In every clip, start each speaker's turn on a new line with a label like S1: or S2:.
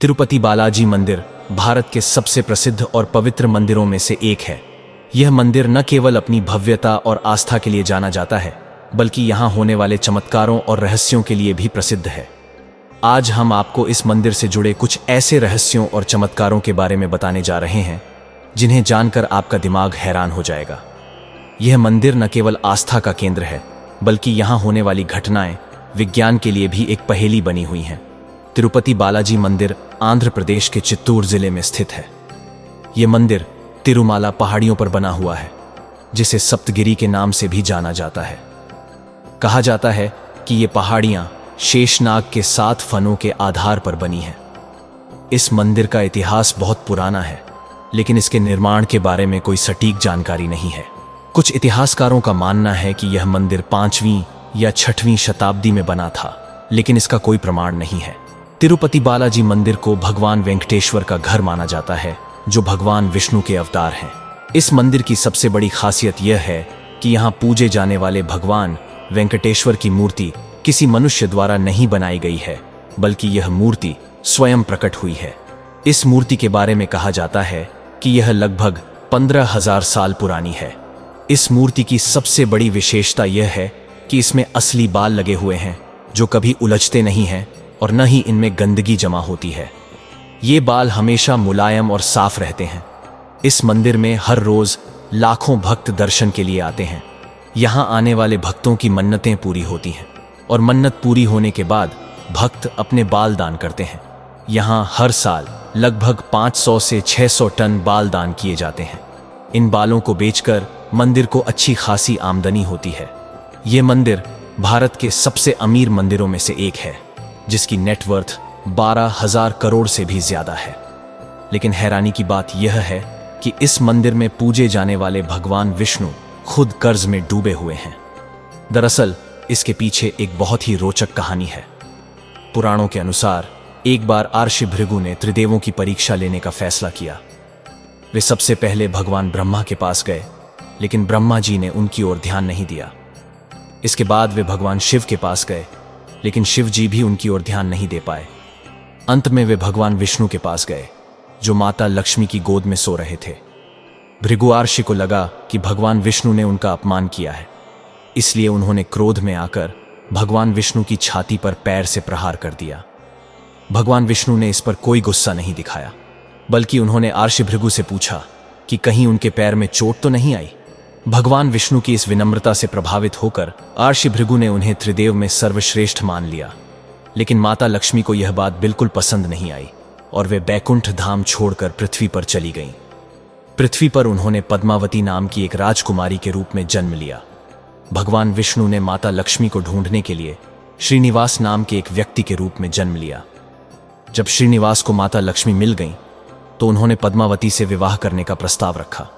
S1: तिरुपति बालाजी मंदिर भारत के सबसे प्रसिद्ध और पवित्र मंदिरों में से एक है। यह मंदिर न केवल अपनी भव्यता और आस्था के लिए जाना जाता है, बल्कि यहाँ होने वाले चमत्कारों और रहस्यों के लिए भी प्रसिद्ध है। आज हम आपको इस मंदिर से जुड़े कुछ ऐसे रहस्यों और चमत्कारों के बारे में बताने जा रहे हैं, जिन्हें जानकर आपका दिमाग हैरान हो जाएगा। यह मंदिर न केवल आस्था का केंद्र है, बल्कि यहाँ होने वाली घटनाएं विज्ञान के लिए भी एक पहेली बनी हुई हैं। तिरुपति बालाजी मंदिर आंध्र प्रदेश के चित्तूर जिले में स्थित है। यह मंदिर तिरुमाला पहाड़ियों पर बना हुआ है, जिसे सप्तगिरी के नाम से भी जाना जाता है। कहा जाता है कि ये पहाड़ियां शेषनाग के 7 फनों के आधार पर बनी हैं। इस मंदिर का इतिहास बहुत पुराना है, लेकिन इसके निर्माण के बारे में कोई सटीक जानकारी नहीं है। कुछ इतिहासकारों का मानना है कि यह मंदिर 5वीं या 6वीं शताब्दी में बना था, लेकिन इसका कोई प्रमाण नहीं है। तिरुपति बालाजी मंदिर को भगवान वेंकटेश्वर का घर माना जाता है, जो भगवान विष्णु के अवतार हैं। इस मंदिर की सबसे बड़ी खासियत यह है कि यहाँ पूजे जाने वाले भगवान वेंकटेश्वर की मूर्ति किसी मनुष्य द्वारा नहीं बनाई गई है, बल्कि यह मूर्ति स्वयं प्रकट हुई है। इस मूर्ति के बारे में कहा जाता है कि यह लगभग 15,000 साल पुरानी है। इस मूर्ति की सबसे बड़ी विशेषता यह है कि इसमें असली बाल लगे हुए हैं, जो कभी उलझते नहीं हैं और न ही इनमें गंदगी जमा होती है। ये बाल हमेशा मुलायम और साफ रहते हैं। इस मंदिर में हर रोज लाखों भक्त दर्शन के लिए आते हैं। यहाँ आने वाले भक्तों की मन्नतें पूरी होती हैं, और मन्नत पूरी होने के बाद भक्त अपने बाल दान करते हैं। यहाँ हर साल लगभग 500 से 600 टन बाल दान किए जाते हैं। इन बालों को बेचकर मंदिर को अच्छी खासी आमदनी होती है। ये मंदिर भारत के सबसे अमीर मंदिरों में से एक है, जिसकी नेटवर्थ 12,000 करोड़ से भी ज्यादा है। लेकिन हैरानी की बात यह है कि इस मंदिर में पूजे जाने वाले भगवान विष्णु खुद कर्ज में डूबे हुए हैं। दरअसल इसके पीछे एक बहुत ही रोचक कहानी है। पुराणों के अनुसार एक बार आर्षि भृगु ने त्रिदेवों की परीक्षा लेने का फैसला किया। वे सबसे पहले भगवान ब्रह्मा के पास गए, लेकिन ब्रह्मा जी ने उनकी ओर ध्यान नहीं दिया। इसके बाद वे भगवान शिव के पास गए, लेकिन शिव जी भी उनकी ओर ध्यान नहीं दे पाए। अंत में वे भगवान विष्णु के पास गए, जो माता लक्ष्मी की गोद में सो रहे थे। भृगु आर्षि को लगा कि भगवान विष्णु ने उनका अपमान किया है, इसलिए उन्होंने क्रोध में आकर भगवान विष्णु की छाती पर पैर से प्रहार कर दिया। भगवान विष्णु ने इस पर कोई गुस्सा नहीं दिखाया, बल्कि उन्होंने आर्षि भृगु से पूछा कि कहीं उनके पैर में चोट तो नहीं आई। भगवान विष्णु की इस विनम्रता से प्रभावित होकर आर्षि भृगु ने उन्हें त्रिदेव में सर्वश्रेष्ठ मान लिया। लेकिन माता लक्ष्मी को यह बात बिल्कुल पसंद नहीं आई, और वे बैकुंठ धाम छोड़कर पृथ्वी पर चली गईं। पृथ्वी पर उन्होंने पद्मावती नाम की एक राजकुमारी के रूप में जन्म लिया। भगवान विष्णु ने माता लक्ष्मी को ढूंढने के लिए श्रीनिवास नाम के एक व्यक्ति के रूप में जन्म लिया। जब श्रीनिवास को माता लक्ष्मी मिल गईं, तो उन्होंने पद्मावती से विवाह करने का प्रस्ताव रखा।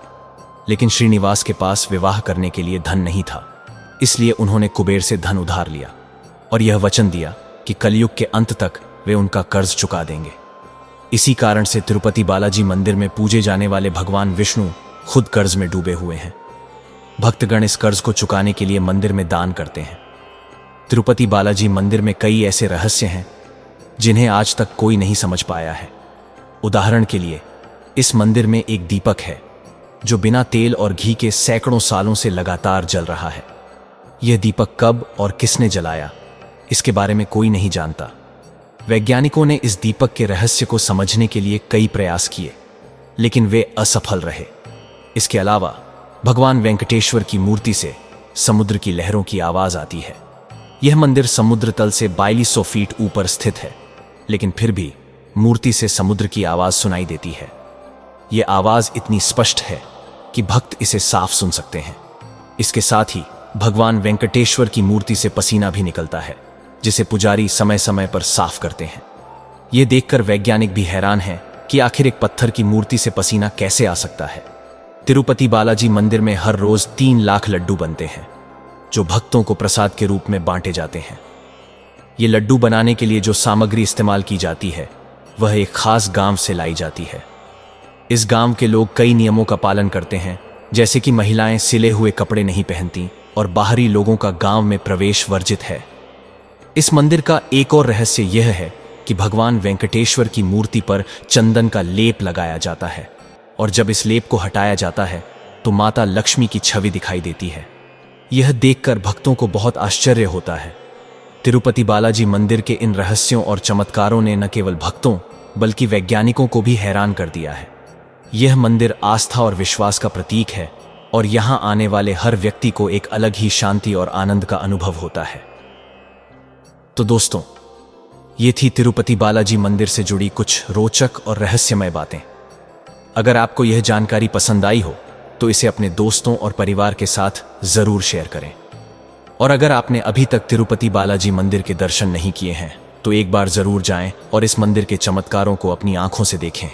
S1: लेकिन श्रीनिवास के पास विवाह करने के लिए धन नहीं था, इसलिए उन्होंने कुबेर से धन उधार लिया और यह वचन दिया कि कलयुग के अंत तक वे उनका कर्ज चुका देंगे। इसी कारण से तिरुपति बालाजी मंदिर में पूजे जाने वाले भगवान विष्णु खुद कर्ज में डूबे हुए हैं। भक्तगण इस कर्ज को चुकाने के लिए मंदिर में दान करते हैं। तिरुपति बालाजी मंदिर में कई ऐसे रहस्य हैं जिन्हें आज तक कोई नहीं समझ पाया है। उदाहरण के लिए, इस मंदिर में एक दीपक है जो बिना तेल और घी के सैकड़ों सालों से लगातार जल रहा है। यह दीपक कब और किसने जलाया, इसके बारे में कोई नहीं जानता। वैज्ञानिकों ने इस दीपक के रहस्य को समझने के लिए कई प्रयास किए, लेकिन वे असफल रहे। इसके अलावा भगवान वेंकटेश्वर की मूर्ति से समुद्र की लहरों की आवाज आती है। यह मंदिर समुद्र तल से 4200 फीट ऊपर स्थित है, लेकिन फिर भी मूर्ति से समुद्र की आवाज सुनाई देती है। यह आवाज इतनी स्पष्ट है कि भक्त इसे साफ सुन सकते हैं। इसके साथ ही भगवान वेंकटेश्वर की मूर्ति से पसीना भी निकलता है, जिसे पुजारी समय समय पर साफ करते हैं। यह देखकर वैज्ञानिक भी हैरान हैं कि आखिर एक पत्थर की मूर्ति से पसीना कैसे आ सकता है। तिरुपति बालाजी मंदिर में हर रोज 3 लाख लड्डू बनते हैं, जो भक्तों को प्रसाद के रूप में बांटे जाते हैं। ये लड्डू बनाने के लिए जो सामग्री इस्तेमाल की जाती है, वह एक खास गांव से लाई जाती है। इस गांव के लोग कई नियमों का पालन करते हैं, जैसे कि महिलाएं सिले हुए कपड़े नहीं पहनती और बाहरी लोगों का गांव में प्रवेश वर्जित है। इस मंदिर का एक और रहस्य यह है कि भगवान वेंकटेश्वर की मूर्ति पर चंदन का लेप लगाया जाता है और जब इस लेप को हटाया जाता है तो माता लक्ष्मी की छवि दिखाई देती है। यह देखकर भक्तों को बहुत आश्चर्य होता है। तिरुपति बालाजी मंदिर के इन रहस्यों और चमत्कारों ने न केवल भक्तों बल्कि वैज्ञानिकों को भी हैरान कर दिया है। यह मंदिर आस्था और विश्वास का प्रतीक है और यहाँ आने वाले हर व्यक्ति को एक अलग ही शांति और आनंद का अनुभव होता है। तो दोस्तों, ये थी तिरुपति बालाजी मंदिर से जुड़ी कुछ रोचक और रहस्यमय बातें। अगर आपको यह जानकारी पसंद आई हो तो इसे अपने दोस्तों और परिवार के साथ जरूर शेयर करें। और अगर आपने अभी तक तिरुपति बालाजी मंदिर के दर्शन नहीं किए हैं तो एक बार जरूर जाएं और इस मंदिर के चमत्कारों को अपनी आंखों से देखें।